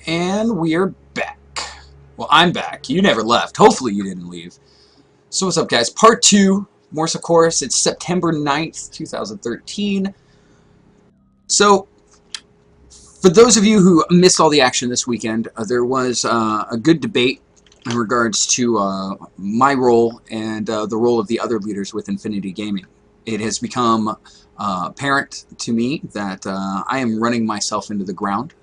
And we're back. Well, I'm back. You never left. Hopefully you didn't leave. So what's up, guys? Part 2, Morse of Course. It's September 9th, 2013. So, for those of you who missed all the action this weekend, there was a good debate in regards to my role and the role of the other leaders with Infinity Gaming. It has become apparent to me that I am running myself into the ground.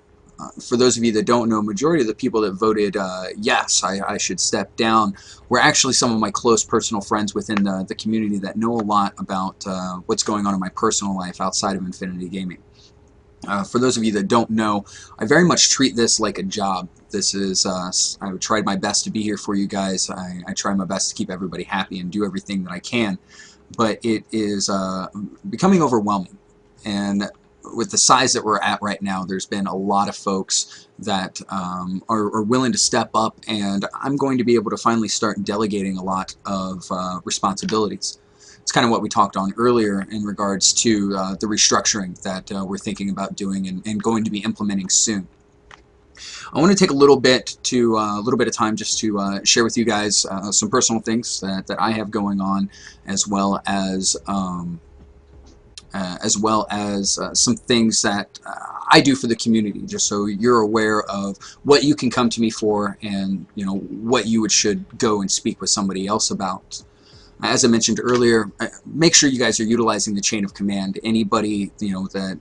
For those of you that don't know, majority of the people that voted yes, I should step down, were actually some of my close personal friends within the community that know a lot about what's going on in my personal life outside of Infinity Gaming. For those of you that don't know, I very much treat this like a job. This is, I tried my best to be here for you guys. I try my best to keep everybody happy and do everything that I can, but it is becoming overwhelming. And with the size that we're at right now, there's been a lot of folks that are willing to step up, and I'm going to be able to finally start delegating a lot of responsibilities. It's kind of what we talked on earlier in regards to the restructuring that we're thinking about doing and going to be implementing soon. I want to take a little bit of time just to share with you guys some personal things that I have going on, as well as some things that I do for the community, just so you're aware of what you can come to me for, and what you should go and speak with somebody else about. As I mentioned earlier, make sure you guys are utilizing the chain of command. Anybody that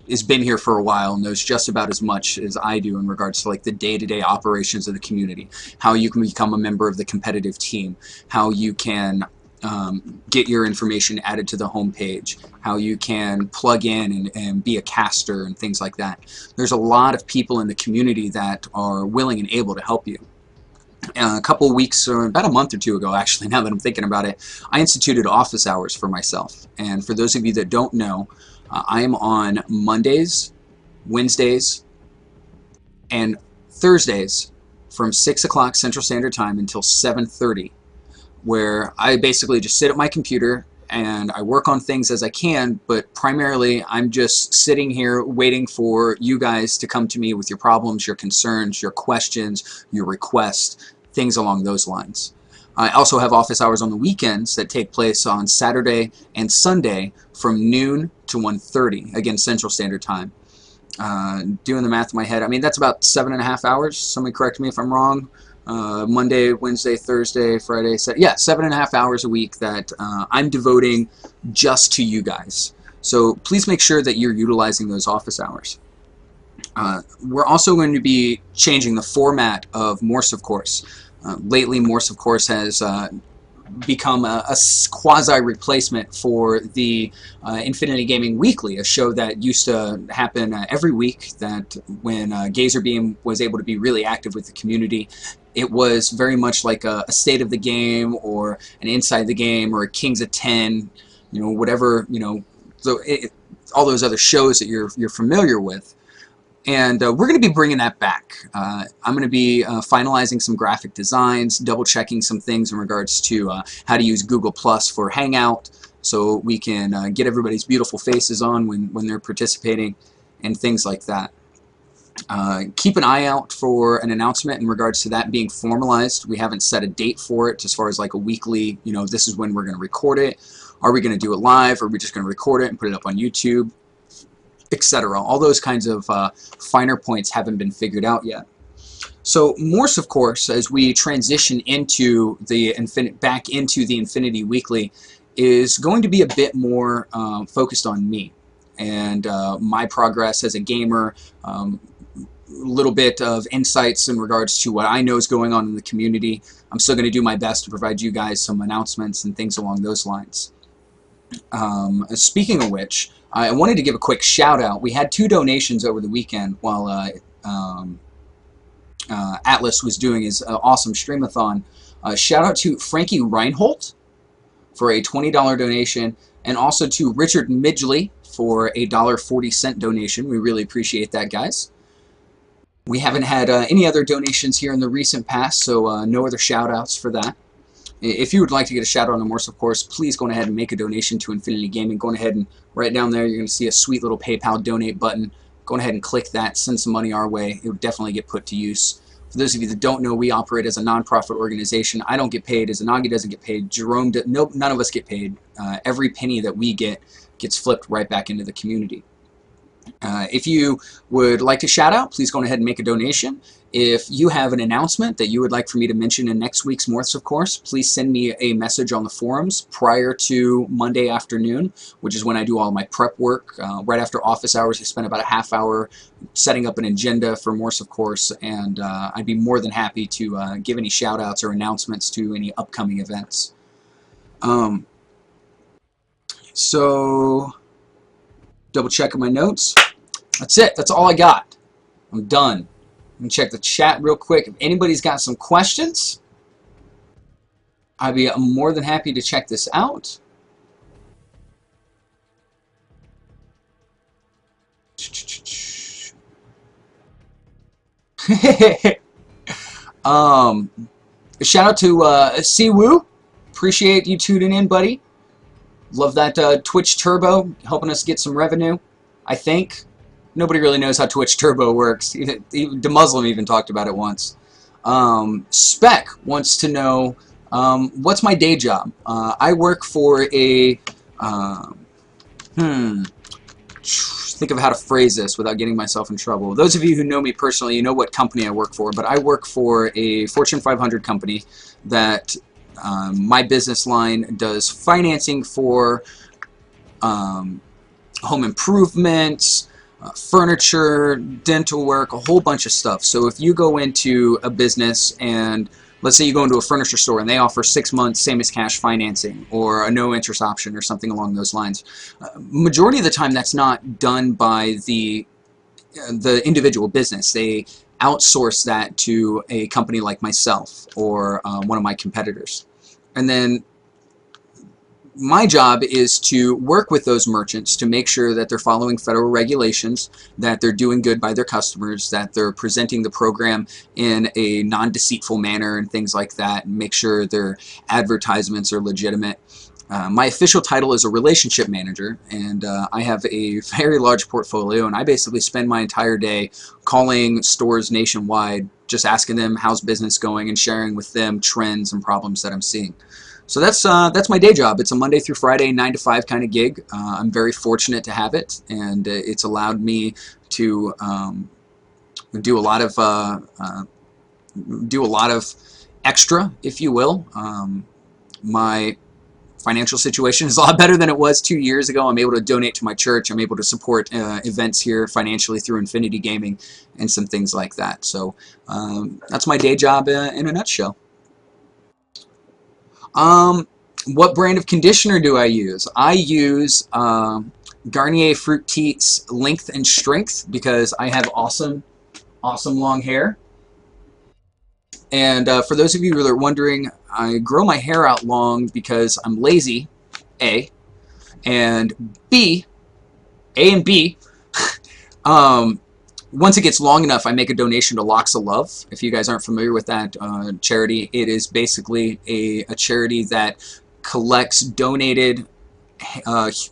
has been here for a while knows just about as much as I do in regards to like the day-to-day operations of the community, how you can become a member of the competitive team, how you can get your information added to the homepage, how you can plug in and be a caster and things like that. There's a lot of people in the community that are willing and able to help you. A couple of weeks, or about a month or two ago actually, now that I'm thinking about it, I instituted office hours for myself. And for those of you that don't know, I am on Mondays, Wednesdays, and Thursdays from 6 o'clock Central Standard Time until 7:30. Where I basically just sit at my computer and I work on things as I can, but primarily I'm just sitting here waiting for you guys to come to me with your problems, your concerns, your questions, your requests, things along those lines. I also have office hours on the weekends that take place on Saturday and Sunday from noon to 1:30, again Central Standard Time. Doing the math in my head, I mean that's about 7.5 hours. Somebody correct me if I'm wrong. Monday, Wednesday, Thursday, Friday, yeah, 7.5 hours a week that I'm devoting just to you guys. So please make sure that you're utilizing those office hours. We're also going to be changing the format of Morse of Course. Lately, Morse of Course has become a quasi-replacement for the Infinity Gaming Weekly, a show that used to happen every week, that when Gazerbeam was able to be really active with the community, it was very much like a state of the game, or an inside the game, or a Kings of 10, whatever, all those other shows that you're familiar with. And we're going to be bringing that back. I'm going to be finalizing some graphic designs, double-checking some things in regards to how to use Google Plus for Hangout, so we can get everybody's beautiful faces on when they're participating, and things like that. Keep an eye out for an announcement in regards to that being formalized. We haven't set a date for it as far as like a weekly, this is when we're going to record it. Are we going to do it live? Or are we just going to record it and put it up on YouTube? Etc. All those kinds of finer points haven't been figured out yet. So Morse, of course, as we transition into the back into the Infinity Weekly, is going to be a bit more focused on me and my progress as a gamer. Little bit of insights in regards to what I know is going on in the community. I'm still going to do my best to provide you guys some announcements and things along those lines. Speaking of which, I wanted to give a quick shout out. We had 2 donations over the weekend while Atlas was doing his awesome streamathon. Shout out to Frankie Reinhold for a $20 donation, and also to Richard Midgley for a $1.40 donation. We really appreciate that, guys. We haven't had any other donations here in the recent past, so no other shout outs for that. If you would like to get a shout out on Morse, of course, please go ahead and make a donation to Infinity Gaming. Go ahead and right down there, you're going to see a sweet little PayPal donate button. go ahead and click that, send some money our way. It would definitely get put to use. For those of you that don't know, we operate as a nonprofit organization. I don't get paid. Izanagi doesn't get paid. Jerome, nope, none of us get paid. Every penny that we get gets flipped right back into the community. If you would like to shout out, please go ahead and make a donation. If you have an announcement that you would like for me to mention in next week's Morse of Course, please send me a message on the forums prior to Monday afternoon, which is when I do all my prep work. Right after office hours, I spend about a half hour setting up an agenda for Morse of Course, and I'd be more than happy to give any shout outs or announcements to any upcoming events. So, double checking my notes. That's it. That's all I got. I'm done. Let me check the chat real quick. If anybody's got some questions, I'd be more than happy to check this out. Shout out to Siwoo. Appreciate you tuning in, buddy. Love that Twitch Turbo helping us get some revenue, I think. Nobody really knows how Twitch Turbo works. The Muslim even talked about it once. Spec wants to know, what's my day job? I work for a, think of how to phrase this without getting myself in trouble. Those of you who know me personally, you know what company I work for, but I work for a Fortune 500 company that my business line does financing for home improvements, furniture, dental work, a whole bunch of stuff. So if you go into a business and let's say you go into a furniture store and they offer 6 months same as cash financing or a no interest option or something along those lines, majority of the time that's not done by the individual business. They outsource that to a company like myself or one of my competitors. And then my job is to work with those merchants to make sure that they're following federal regulations, that they're doing good by their customers, that they're presenting the program in a non-deceitful manner and things like that, and make sure their advertisements are legitimate. My official title is a relationship manager, and I have a very large portfolio, and I basically spend my entire day calling stores nationwide, just asking them how's business going and sharing with them trends and problems that I'm seeing. So that's my day job. It's a Monday through Friday, 9 to 5 kind of gig. I'm very fortunate to have it, and it's allowed me to do a lot of extra, if you will. My financial situation is a lot better than it was 2 years ago. I'm able to donate to my church. I'm able to support events here financially through Infinity Gaming and some things like that. So that's my day job in a nutshell. What brand of conditioner do I use? I use Garnier Fructis Length and Strength because I have awesome long hair. And for those of you who are wondering, I grow my hair out long because I'm lazy, A, and B, A and B, once it gets long enough, I make a donation to Locks of Love. If you guys aren't familiar with that charity, it is basically a charity that collects donated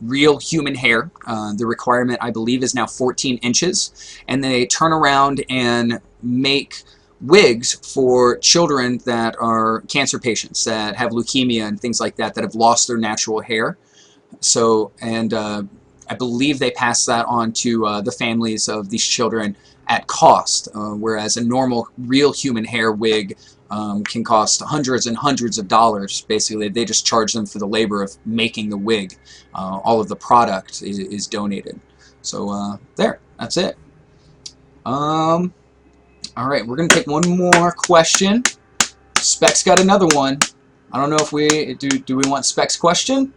real human hair. The requirement, I believe, is now 14 inches. And they turn around and make wigs for children that are cancer patients, that have leukemia and things like that, that have lost their natural hair. So, and I believe they pass that on to the families of these children at cost, whereas a normal real human hair wig can cost hundreds and hundreds of dollars. Basically, they just charge them for the labor of making the wig. All of the product is donated. So there, that's it. All right, we're going to take one more question. Spec's got another one. I don't know if we do we want Spec's question?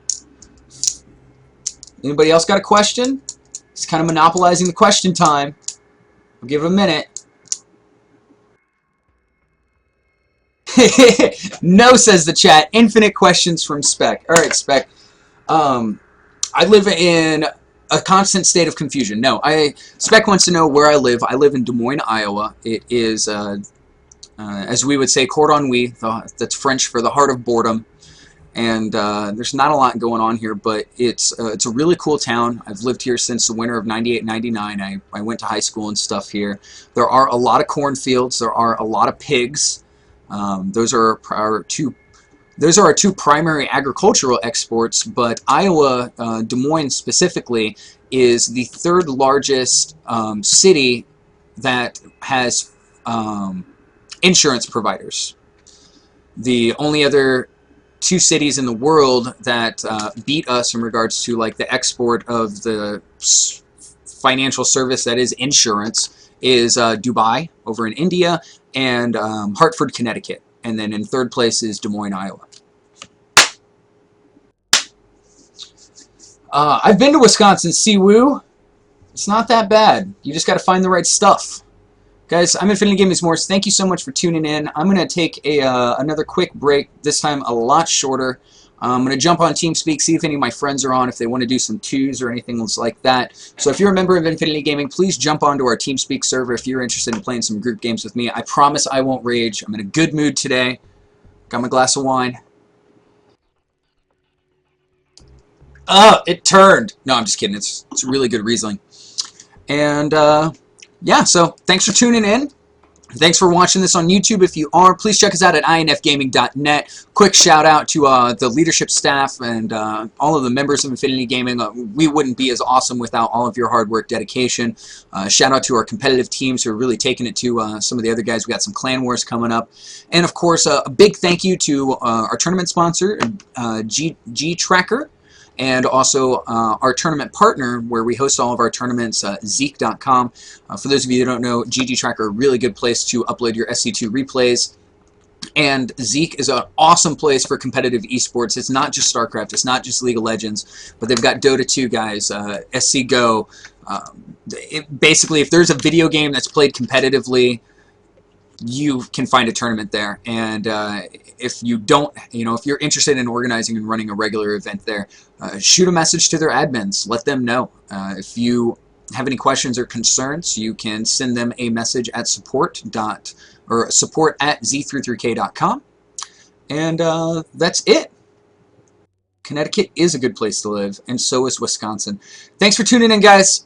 Anybody else got a question? It's kind of monopolizing the question time. I'll give it a minute. No, says the chat. Infinite questions from Spec. All right, Spec. I live in a constant state of confusion. No, Spec wants to know where I live. I live in Des Moines, Iowa. It is, as we would say, cordon bleu. That's French for the heart of boredom. And there's not a lot going on here, but it's a really cool town. I've lived here since the winter of '98, '99. I went to high school and stuff here. There are a lot of cornfields. There are a lot of pigs. Those are our two primary agricultural exports, but Iowa, Des Moines specifically, is the third largest city that has insurance providers. The only other two cities in the world that beat us in regards to like the export of the financial service that is insurance is Dubai over in India and Hartford, Connecticut. And then in third place is Des Moines, Iowa. I've been to Wisconsin, Siwoo. It's not that bad. You just got to find the right stuff. Guys, I'm Infinity Gaming's Morse. Thank you so much for tuning in. I'm going to take another quick break, this time a lot shorter. I'm going to jump on TeamSpeak, see if any of my friends are on, if they want to do some twos or anything else like that. So if you're a member of Infinity Gaming, please jump onto our TeamSpeak server if you're interested in playing some group games with me. I promise I won't rage. I'm in a good mood today. Got my glass of wine. It turned. No, I'm just kidding. It's a really good Riesling. And yeah, so thanks for tuning in. Thanks for watching this on YouTube. If you are, please check us out at infgaming.net. Quick shout out to the leadership staff and all of the members of Infinity Gaming. We wouldn't be as awesome without all of your hard work, dedication. Shout out to our competitive teams who are really taking it to some of the other guys. We got some clan wars coming up. And of course, a big thank you to our tournament sponsor, G Tracker. And also our tournament partner, where we host all of our tournaments, Zeek.com. For those of you who don't know, GG Tracker, a really good place to upload your SC2 replays. And Zeek is an awesome place for competitive esports. It's not just StarCraft, it's not just League of Legends, but they've got Dota 2 guys, SC Go. Basically, if there's a video game that's played competitively, you can find a tournament there. And if you don't, if you're interested in organizing and running a regular event there, shoot a message to their admins. Let them know. If you have any questions or concerns, you can send them a message at support at z33k.com. And that's it. Connecticut is a good place to live, and so is Wisconsin. Thanks for tuning in, guys.